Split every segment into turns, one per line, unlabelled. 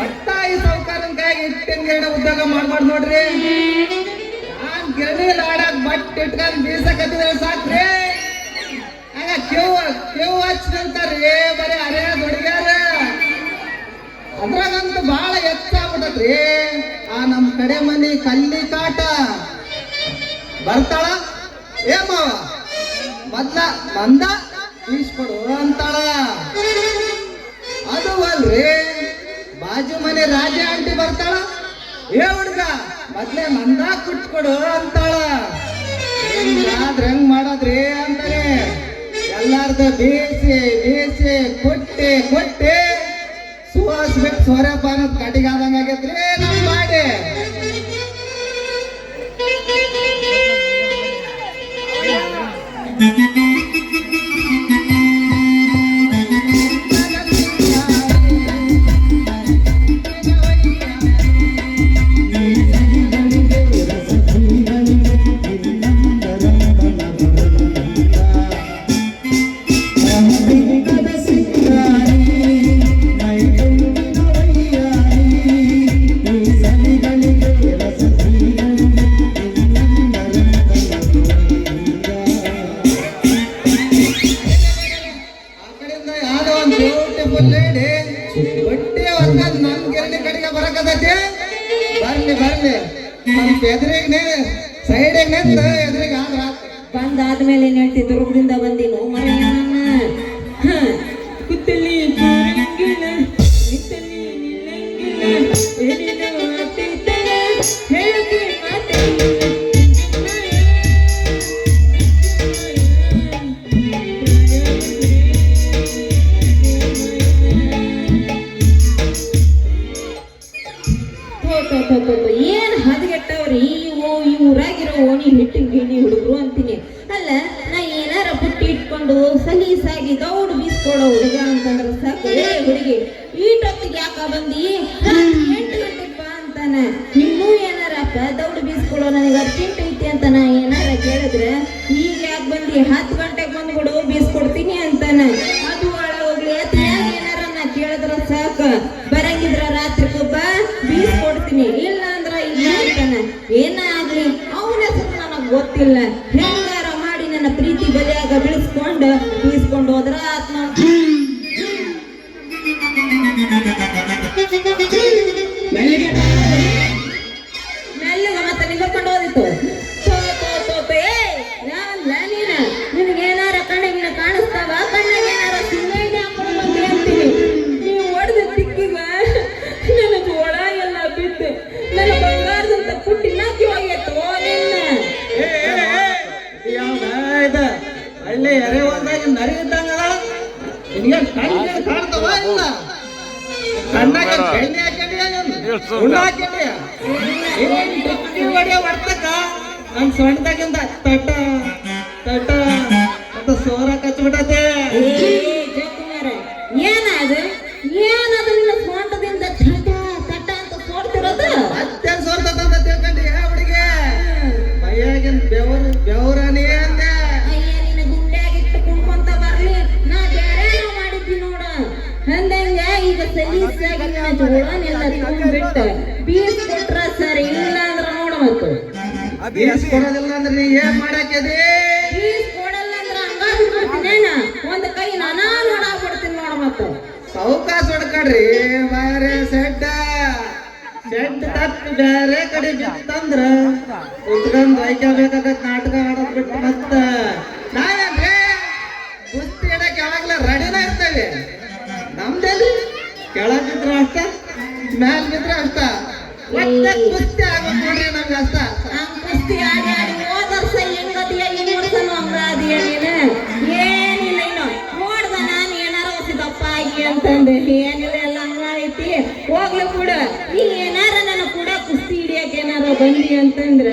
ಒಟ್ಟಾಗಿ ಸಾವುಕಾರನ ಕೈಯಾಗ ಇಟ್ಟಿನ ಗಿರಣ ಉದ್ಯೋಗ ಮಾಡ್ಬಾರ್ದು ನೋಡ್ರಿ. ನಾನ್ ಗಿರಣಿ ಆಡಕ್ ಬಟ್ ಇಟ್ಕೊಂಡ್ ಬೀಸಕತ್ತಿದ್ರೆ ಸಾಕ್ರಿ. ಆಗ ಕೇವ್ ಹಚ್ಚಿದಂತಾರ್ರಿ ಬರೀ ಅರೇ ದೊಡ್ಗ್ಯಾರ. ಅದ್ರಾಗಂತೂ ಬಾಳ ಹೆಚ್ಚಾಗ್ಬಿಟ್ಟತ್ರಿ. ಆ ನಮ್ ಕಡೆ ಮನಿ ಕಲ್ಲಿ ಕಾಟ ಬರ್ತಾಳ ಏ ಮಾವ ಬಂದ ಈಸ್ಕೊಡು ಅಂತಾಳ. ಅದು ಅಲ್ರಿ ಬಾಜು ಮನೆ ರಾಜ ಆಂಟಿ ಬರ್ತಾಳ ಏ ಹುಡ್ಗ ಮೊದ್ಲೇ ಮಂದ ಕುಟ್ಕೊಡು ಅಂತಾಳ. ಹೆಂಗ್ ಮಾಡೋದ್ರಿ ಅಂತಾನೆ ಎಲ್ಲಾರ್ದ ಬೇಸಿ ಕೊಟ್ಟಿ ಸುವಾಸ್ ಬಿಟ್ಟು ಸೊರಪ್ಪ ಅನ್ನೋದು ಕಟಿಗಾದಂಗ ಆಗೈತ್ರಿ ನಮ್ ಮಾಡಿ.
ಬಂದಾದ್ಮೇಲೆ ಏನ್ ಹೇಳ್ತಿ ದುರ್ಗದಿಂದ ಬಂದಿನು ಮನೆ ಕುತ್ತಲಿ ಏನ್ ಹದಗೆಟ್ಟವ್ರಿ ಈ ಊರಾಗಿರೋ ಓಣಿ ಹಿಟ್ಟಿನ ಗಿಣಿ ಹುಡುಗರು ಅಂತೀನಿ. ಅಲ್ಲ ನಾ ಏನಾರ ಬುಟ್ಟಿ ಇಟ್ಕೊಂಡು ಸಲೀಸಾಗಿ ದೌಡ್ ಬೀಸ್ಕೊಡೋ ಹುಡುಗ ಅಂತಂದ್ರ ಸಾಕು. ಏ ಹುಡುಗಿ ಈಟೊತ್ತಿಗೆ ಯಾಕ ಬಂದಿ 8 ಗಂಟೆಪ್ಪ ಅಂತಾನ. ಇನ್ನೂ ಏನಾರಪ್ಪ ದೌಡ್ ಬೀಸ್ಕೊಡೋ ನನಗೆ ಅರ್ಜೆಂಟ್ ಐತಿ ಅಂತ ನಾ ಏನಾರ ಕೇಳಿದ್ರೆ ಈಗ ಯಾಕೆ ಬಂದಿ 10 ಗಂಟೆಗೆ ಬಂದ್ಬಿಡು ಬೀಸ್ಕೊಡ್ತೀನಿ ಅಂತಾನ. ಅದು ಒಳ ಹೋಗ್ಲಿ ಅತ್ ಏನಾರ ನಾ ಕೇಳಿದ್ರ ಸಾಕ ಬರಂಗಿದ್ರ ರಾತ್ರಿ ಕೊಬ್ಬ ಬೀಸ್ಕೊಡ್ತೀನಿ ಇಲ್ಲ ಅಂದ್ರ ಇಲ್ಲ ಅಂತಾನ. ಏನ ಆಗ್ಲಿ ಅವನ ಹೆಸರು ನನಗ್ ಗೊತ್ತಿಲ್ಲ. ಹೆಂಗಾರ ಮಾಡಿ ನನ್ನ ಪ್ರೀತಿ ಬಲಿಯಾಗ ಬೀಸ್ಕೊಂಡು ಹೋದ್ರ ಆತ್ಮ ಮೆಲ್ಲಿಗೆ ಮತ್ತೆ ನಿಗರ್ಕೊಂಡು ಹೋದಿತ್ತು. ನಿನಗೇನಾರ ಕಣ್ಣಿಗೆ ಕಾಣಿಸ್ತಾವ ಕಣ್ಣಿಗೆ ಏನಾರ ಸಿಂಗೈನೆ ಹಾಕೊಂಡು ಬಂದಿ ಅಂತೀನಿ. ನೀವು ಹೊಡೆದ ದಿಕ್ಕಿಗ ನನ್ನ ಜೋಳ ಎಲ್ಲ ಬಿದ್ದು ನನ್ನ ಬಂಗಾರದಂತ ಪುಟ್ಟಿ ನಾಕಿ ಹೋಗಿತ್ತು ನಿನ್ನ.
ಹಳ್ಳಿ ಎರೆ ಹೋದಾಗ ನರಿಗಿದ್ದಂಗ ನಿನಗೆ ಕಣ್ಣಿಗೆ ಕಾಣ್ತವ ಇಲ್ಲ ಕಣ್ಣಾಗ ಬೆಣ್ಣೆ ಹಾಕಿ ಹೊಡೆಯೋ ಹೊಡ್ತಕ್ಕ ನನ್ ಸೊಂಟದಾಗಿಂದ ತಟ ತಟ ಅಂತ ಸೋರ ಕಚ್ಬಿಟ್ಟತೆ.
ಏನದು ನಿನ್ನ ಸ್ವಂತದಿಂದ ತಟ ತಟ ಅಂತ ಸೋಡ್ತಿರೋದು
ಮತ್ತೆ ಸೋರ್ತದಂತ ತಿಳ್ಕೊಂಡಿ ಹುಡುಗಿ ಮೈಯಾಗಿನ ಬೆವರನೇ ಅಂದೆ.
ಅಯ್ಯ ನಿನ್ನ ಗುಂಡ್ಯಾಗಿಟ್ಟು ಕುಣ್ಕೊಂತ ಬರ್ಲಿ ನಾ ಬೇರೆ ಮಾಡಿದ್ವಿ ನೋಡ ಅಂದಂಗ ಈಗ ಸಲೀಸಾಗಿ ನಿನ್ನ ಜೋಳನೆಲ್ಲ ತುಂಬಿಟ್ಟು ಬೀಸ್ ಕೊಟ್ರ ಸರಿ ಇಲ್ಲ ಅಂದ್ರ ನೋಡ ಮತ್ತು
ಬೀಸ್ ಕೊಡೋದಿಲ್ಲ ಅಂದ್ರೆ ನೀ ಏನ್ ಮಾಡಾಕದಿ?
ಬೀಸ್ ಕೊಡಲ್ಲ ಅಂದ್ರ ಹಂಗಾಡ್ಬಿಡ್ತೀನೇನ ಒಂದ್ ಕೈ ನಾನಾ ನೋಡಾಕ್ಬಿಡ್ತೀನಿ ನೋಡ ಮತ್ತು
ಸೌಕಾಸ ಹೊಡ್ಕಡ್ರಿ ಬಾರೆ ಸೆಡ್ಡ ತಪ್ಪಿ ಬೇರೆ ಕಡೆ ಬಿತ್ತಂದ್ರ ಕುತ್ಕೊಂಡ್ ವೈಕಬೇಕಾಗತ್ ನಾಟಕ ಆಡೋದ್ ಬಿಟ್ಟು ಮತ್ತ ನಾವೇನ್ರಿ ಕುಸ್ತಿ ಇಡಕ್ಕೆ ಯಾವಾಗ್ಲ ರೆಡಿನ ಇರ್ತೇವೆ. ನಮ್ದಲ್ಲಿ ಕೆಳಗ್ ಬಿದ್ರ ಅಷ್ಟ ಮ್ಯಾಲ್ ಬಿದ್ರ ಅಷ್ಟ ಒಟ್ಟ ಕುಸ್ತಿ ಆಗೋದ್ ನೋಡ್ರಿ ನಮ್ಗೆ ಅಷ್ಟ.
ಕುಸ್ತಿ ಆಡಿ ಆಡಿ ಹೋದರ್ಸ ಹೆಂಗದಿಯ ಈ ವರ್ಷನೂ ಹಂಗಾದಿಯ ನೀನು ಏನಿಲ್ಲ ಇನ್ನು ನೋಡ್ದ ನಾನು ಏನಾರ ಹೊಸಿದಪ್ಪ ಆಗಿ ಅಂತಂದೆ ಏನಿಲ್ಲ ಎಲ್ಲ ಹಂಗೈತಿ ಹೋಗ್ಲಿ ಕೂಡ ನೀ ಏನಾರ ನನ್ನ ಕೂಡ ಕುಸ್ತಿ ಹಿಡಿಯಕ್ಕೆ ಏನಾರ ಬಂದಿ ಅಂತಂದ್ರ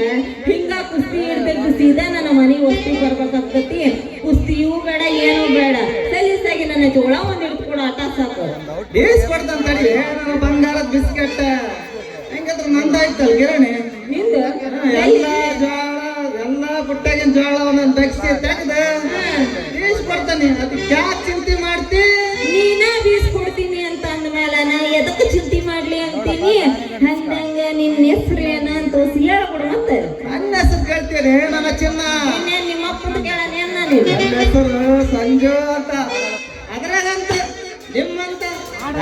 ಹಿಂಗ ಕುಸ್ತಿ ಹಿಡ್ಬೇಕು ಸೀದಾ ನನ್ನ ಮನೆಗೆ ಹೊಸ್ತಿ ಬರ್ಬೇಕಾಗ್ತತಿ. ಕುಸ್ತಿಯೂ ಬೇಡ ಏನೂ ಬೇಡ ಸಲೀಸಾಗಿ ನನ್ನ ಜೋಳ ಒಂದ್ ಹಿಡ್ಕೊಡ ಆಟ ಸಾಕು.
ಬೇಯಿಸ್ಕೊಡ್ತಂತಡಿ ಬಂಗಾರದ ಬಿಸ್ಕೆಟ್ ಹೆಂಗಂದ್ರ ನಂದಾಯ್ತಲ್ ಗಿರಣಿ
ನಿಂದ
ಎಲ್ಲ ಪುಟ್ಟಾಗಿನ ಜೋಳವನ್ನ ತೆಗ್ಸಿ ತೆಗ್ದ ಬೇಯಿಸ್ಕೊಡ್ತಾನೆ. ಅದಕ್ಕೆ ಯಾಕೆ ಚಿಂತೆ ಮಾಡ್ತಿ?
ನೀನ ಬೀಸ್ಕೊಡ್ತೀನಿ ಅಂತ ಅಂದ್ಮೇಲೆ ನಾ ಎದಕ್ಕೆ ಚಿಂತೆ ಮಾಡ್ಲಿ ಹಂಗಂಗ ನಿನ್ನ ಹೆಸರು ಏನ ಅಂತ ಹೇಳ್ಬಿಡು ಮತ್ತೆ
ನನ್ನ ಹೆಸರು ಕೇಳ್ತೀನಿ ನನ್ನ ಚಿನ್ನ.
ಇನ್ನೇನ್ ನಿಮ್ಮ ಅಪ್ಪನ ಕೇಳನೆ ನಾನು
ನನ್ನ ಹೆಸರು ಸಂಜು ಅಂತ. ಅದ್ರಾಗಂತ ನಿಮ್ಮಂತ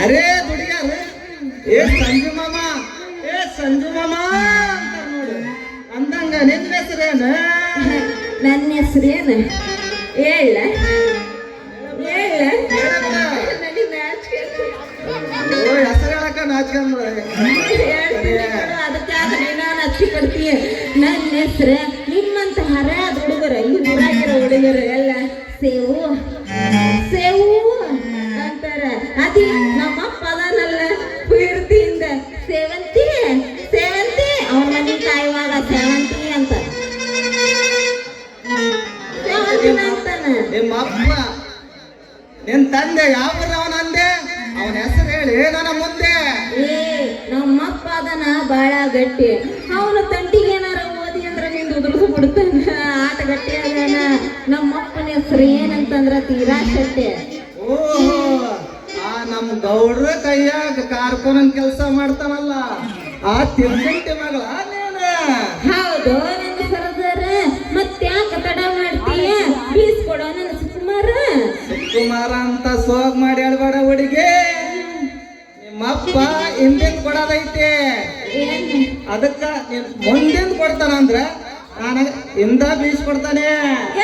ಅರೇ ದುಡಿಗಾರ ಏ ಸಂಜು ಮಾಮ, ಏ ಸಂಜು ಮಾಮ ಅಂತ ನೋಡು. ಅಂದಂಗ ನಿನ್ನ ಹೆಸರೇನ?
ನನ್ನ ಹೆಸರು ಏನು ಹೇಳ ಹೇಳ ನನಗೆ ನಾಚಿಕೆ
ಓ ಹೆಸರು ಹೇಳಕ್ಕ ನಾಚ್ಕೊಂಡ್
ಅದಕ್ಕೆ ನಾನು ಹಚ್ಚಿ ಕೊಡ್ತೀಯ. ನನ್ನ ಹೆಸರು ನಿಮ್ಮಂತ ಹರಾದ ಹುಡುಗರು ಈ ಊರಾಗಿರೋ ಹುಡುಗರು ಎಲ್ಲ ಸೇವು ಸೇವು ಅಂತಾರ. ಅದಿ ನಮ್ಮಪ್ಪ ಅದಾನಲ್ಲ ಕೀರ್ತಿಯಿಂದ ಸೇವಂತಿ ಸೇವಂತಿ ಅವನ ಮನೆ ಕಾಯುವಾಗ ಸೇವಂತಿ ಅಂತ ಸೇವಂತಿನ ಅಂತಾನ.
ನಿಮ್ಮ ಅಪ್ಪ ನಿನ್ ತಂದೆ ಯಾವ ಅವನ ಅಂದೆ? ಅವನ ಹೆಸರು ಹೇಳಿ ನನ್ನ ಮುಂದೆ.
ಏ ನಮ್ಮಪ್ಪ ಅದನ ಬಾಳ ಗಟ್ಟಿ. ಅವನ ತಂಟಿಗೆ ಏನಾರ ಓದಿ ಅಂದ್ರ ನಿಂದು ಉದುರಿಸಿ ಬಿಡ್ತಾನ. ಆಟ ಗಟ್ಟಿ ಅದಾನ. ನಮ್ಮಪ್ಪನ ಹೆಸರು ಏನಂತಂದ್ರ ತೀರಾ ಶೆಟ್ಟೆ.
ಓಹೋ, ಆ ನಮ್ ಗೌಡ್ರ ಕೈಯಾಗ ಕಾರ್ಖಾನೆ ಕೆಲಸ ಮಾಡ್ತಾನಲ್ಲ ಆ ತಿರ್ಗಂಟಿ ಮಗಳ ನೀನು?
ಹೌದು ನನ್ನ ಸರದಾರ. ಮತ್ತ್ಯಾಕ ತಡ ಮಾಡ್ತೀಯ? ಬೀಸ್ಕೊಡೋ ನನ್ನ ಸುಕುಮಾರ.
ಸುಕುಮಾರ ಅಂತ ಸೋಗ್ ಮಾಡಿ ಹೇಳ್ಬೇಡ ಹುಡುಗಿ. ನಿಮ್ಮಪ್ಪ ಹಿಂದಿನ ಕೊಡೋದೈತಿ,
ಏನು
ಅದಕ್ಕ ಮುಂದಿನ ಕೊಡ್ತಾನಂದ್ರ ನಾನು ಹಿಂದ ಬೀಸ್ಕೊಡ್ತಾನೆ.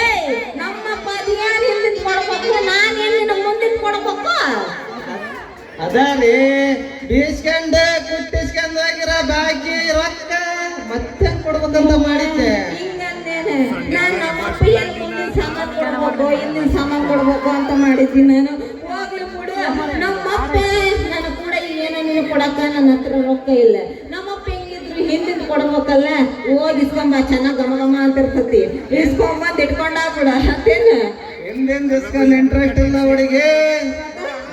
ಏಯ್ ನಮ್ಮಪ್ಪ ಅದ್ಯಾರು ಹಿಂದಿನ ಕೊಡ್ಬೇಕು, ನಾನು ಎಲ್ಲಿನ ಮುಂದಿನ ಕೊಡ್ಬೇಕು?
ಅದಾರಿ ಬೀಸ್ಕೊಂಡೆ ಕುಟ್ಟಿಸ್ಕೊಂಡ್ ಹೋಗಿರೋ ಬಾಕಿ ರೊಕ್ಕ ಮತ್ತೆ ಕೊಡ್ಬೇಕಂತ ಮಾಡಿದ್ದೆ.
ಹಿಂಗಂದೇನೆ ನಾನು ನಮ್ಮಪ್ಪ ಎಲ್ಲಿ ಮುಂದಿನ ಸಾಮಾನು ಕೊಡ್ಬೇಕು ಹಿಂದಿನ ಸಾಮಾನು ಕೊಡ್ಬೇಕು ಅಂತ ಮಾಡಿದ್ದೀನಿ ನಾನು. ಹೋಗ್ಲಿ ಬಿಡು. ನಮ್ಮಪ್ಪ ನನ್ನ ಕೂಡ ಏನೋ ನೀನು ಕೊಡಕ್ಕ ನನ್ನ ಹತ್ರ ರೊಕ್ಕ ಇಲ್ಲ. ನಮ್ಮಪ್ಪ ಹೆಂಗಿದ್ರು ಹಿಂದಿನ ಕೊಡ್ಬೇಕಲ್ಲ. ಹೋಗಿ ಇಸ್ಕೊಂಬ, ಚೆನ್ನಾಗಿ ಗಮ ಗಮ ಅಂತ ಇರ್ತತಿ. ಇಸ್ಕೊಂಬಂದು ಇಟ್ಕೊಂಡಾಗ್ಬಿಡ ಅಂತೇನು?
ಹಿಂದಿಂದ ಇಸ್ಕೊಂಡ್ ಇಂಟ್ರೆಸ್ಟ್ ಇಲ್ಲ ಹುಡುಗಿ.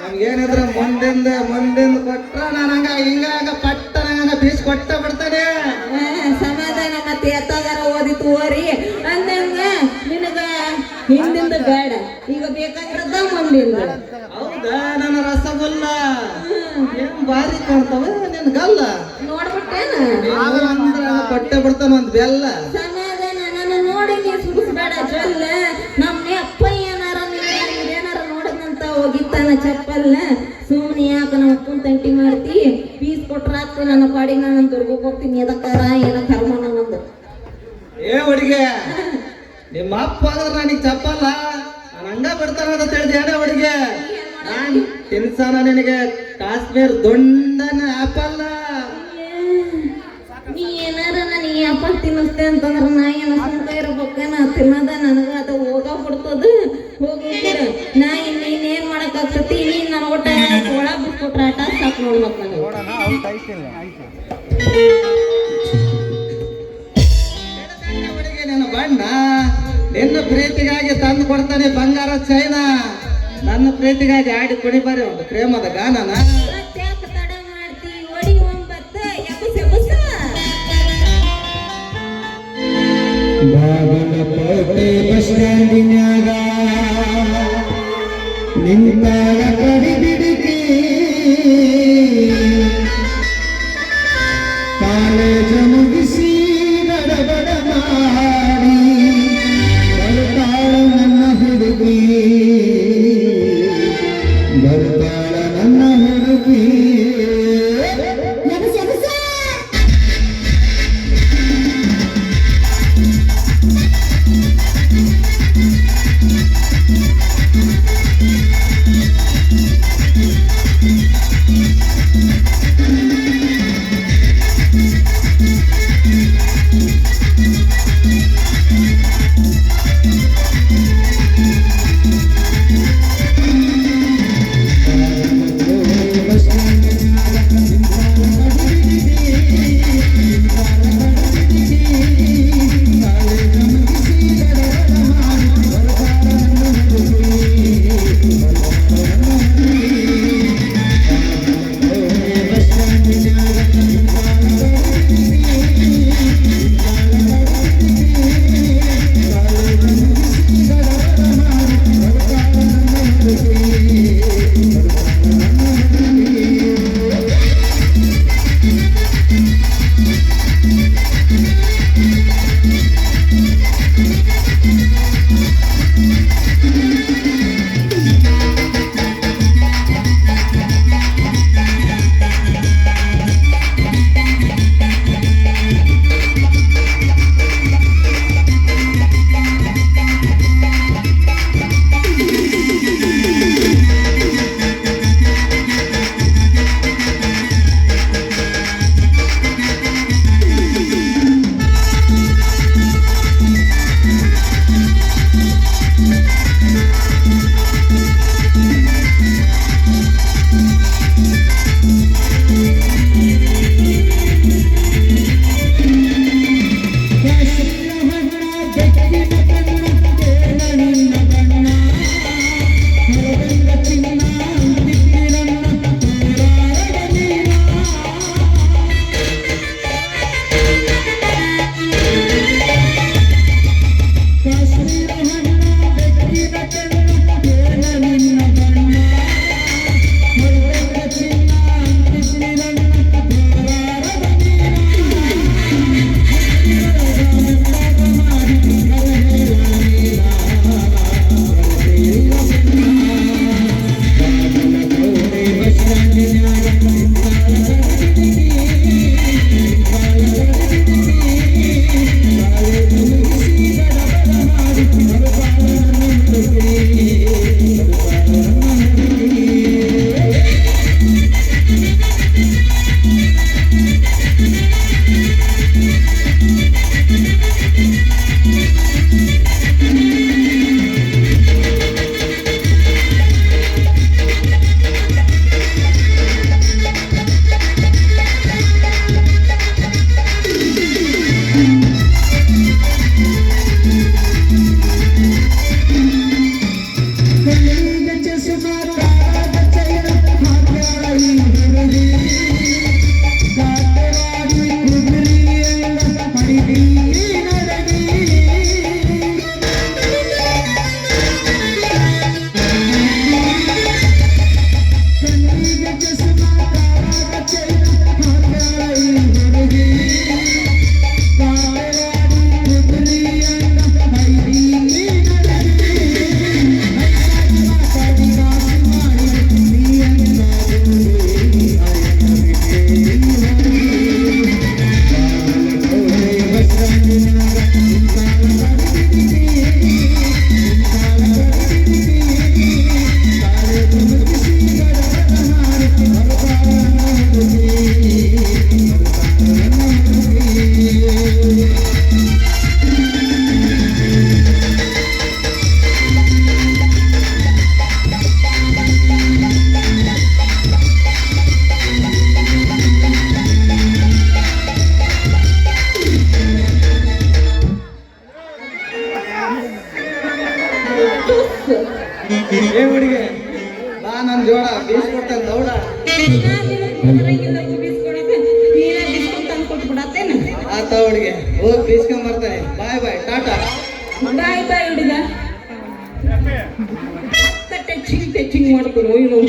ನಮ್ಗೇನಿದ್ರ ಮುಂದಿಂದ ಕೊಟ್ರ ನಾನು ಹಂಗ ಹಿಂಗ ಪಟ್ಟ ಹಂಗ ಬೀಸ್ ಕೊಟ್ಟ ಬಿಡ್ತಾನೆ.
ಸಮಾಧಾನ. ಮತ್ತೆ ಎತ್ತಾಗಾರ ಓದಿತ್ತು ಓರಿ ಅಂದಂಗ ನಿನಗ ಹಿಂದಿಂದ ಬೇಡ, ಈಗ ಬೇಕಾಗಿರೋದ ಮುಂದಿಂದ.
ಹೌದಾ? ನನ್ನ ರಸಗುಲ್ಲ ಏನ್ ಬಾರಿ ಕಾಣ್ತಾವ ನಿನ್ಗಲ್ಲ.
ನೋಡ್ಬಿಟ್ಟೇನ
ಅಂದ್ರ ಕೊಟ್ಟೆ ಬಿಡ್ತಾನ ಒಂದ್ ಬೆಲ್ಲ.
ಸಮಾಧಾನ. ನನ್ನ ನೋಡಿ ನೀ ಸುಡಿಸ್ಬೇಡ ಜೊಲ್ಲ. ನಮ್ಮ ಅಪ್ಪ ಏನಾರ ಏನಾರ ನೋಡದಂತ ಹೋಗಿತ್ತಾನ ಚಪ್ಪಲ್ಲ. ಸುಮ್ಮನೆ ಯಾಕ ನಮ್ಮ ಅಪ್ಪನ ತಂಟಿ ಮಾಡ್ತಿ? ಫೀಸ್ ಕೊಟ್ರಾತು ನನ್ನ ಪಾಡಿಗೆ ನಾನು ದುರ್ಗಕ್ಕೆ ಹೋಗ್ತೀನಿ. ಎದಕ್ಕಾರ ಏನ ಕರ್ಮ ನನ್ನಂದು.
ಏ ಹುಡುಗಿ, ನಿಮ್ಮ ಅಪ್ಪ ಆದ್ರೆ ನನಗೆ ಚಪ್ಪಲ್ಲ ನಾನು ಹಂಗ ಬಿಡ್ತಾನ ಅಂತ ತಿಳಿದ ಹುಡುಗಿ. ನಾನ್ ತಿನ್ಸಾನ ನಿನಗೆ ಕಾಶ್ಮೀರ್ ದೊಂಡನ ಆಪಲ್ಲ.
ನೀ ಏನಾರ ನನಗೆ ಅಪ್ಪ ತಿನ್ನಿಸ್ತೆ ಅಂತಂದ್ರೆ ನಾ ಏನು ಸುಮ್ಕ ಇರ್ಬೇಕೇನ? ತಿನ್ನದ ನನಗ ಅದು ಹೋಗ ಬಿಡ್ತದ. ಹೋಗಿದ್ದೀರ ನಾ ಇನ್ನೇನ್ ಮಾಡಕ್ಕಾಗ್ತತಿ? ನೀನ್ ನನ್ನ ಒಟ್ಟ ಒಳ ಬಿಟ್ಕೊಟ್ರ ಆಟ ಸಾಕು ನೋಡ್ಬೇಕು ನನಗೆ.
ಹುಡುಗಿ ನನ್ನ ಬಣ್ಣ ನಿನ್ನ ಪ್ರೀತಿಗಾಗಿ ತಂದು ಕೊಡ್ತಾನೆ ಬಂಗಾರ ಚೈನ. ನನ್ನ ಪ್ರೀತಿಗಾಗಿ ಆಡಿ ಕುಣಿಬಾರಿ ಒಂದು ಪ್ರೇಮದ ಗಾನನ.
ಮತ್ತ್ಯಾಕ ತಡ ಮಾಡ್ತಿ? ಒಡಿ ಒಂಬತ್ತ ಎಬ್ಬಸ ಎಬ್ಬಸ.
ಬಾಗಲಕೋಟೆ ಬಸ್ ಸ್ಟ್ಯಾಂಡಿನ್ಯಾಗ ನಿಂತಾಗ ಕಡಿಬಿಡಿಕಿ ಕಾಲೇಜ ಮುಗಿಸಿ ಗಡಬಡ ಮಾಡಿ ಬರ್ತಾಳ ನನ್ನ ಹುಡುಗಿ, ಬರ್ತಾಳ ನನ್ನ ಹುಡುಗಿ.
ಹೊರಗಿಂದ ಬೀಸ್ಕೊಳಕ ನೀನೇ ಬಿಸ್ಕೊಂಡ್ ತಂದು ಕೊಟ್ಬಿಡತ್ತೇನ
ಆತ ಹುಡುಗಿ ಹೋಗಿ ಬೀಸ್ಕೊಂಡ್ ಬರ್ತಾನೆ. ಬಾಯ್ ಬಾಯ್ ಟಾಟಾ.
ಬಾಯ್ ಬಾಯ್ ಹುಡುಗ ಟಚಿಂಗ್ ಮಾಡ್ಕೊಂಡು ಇನ್ನು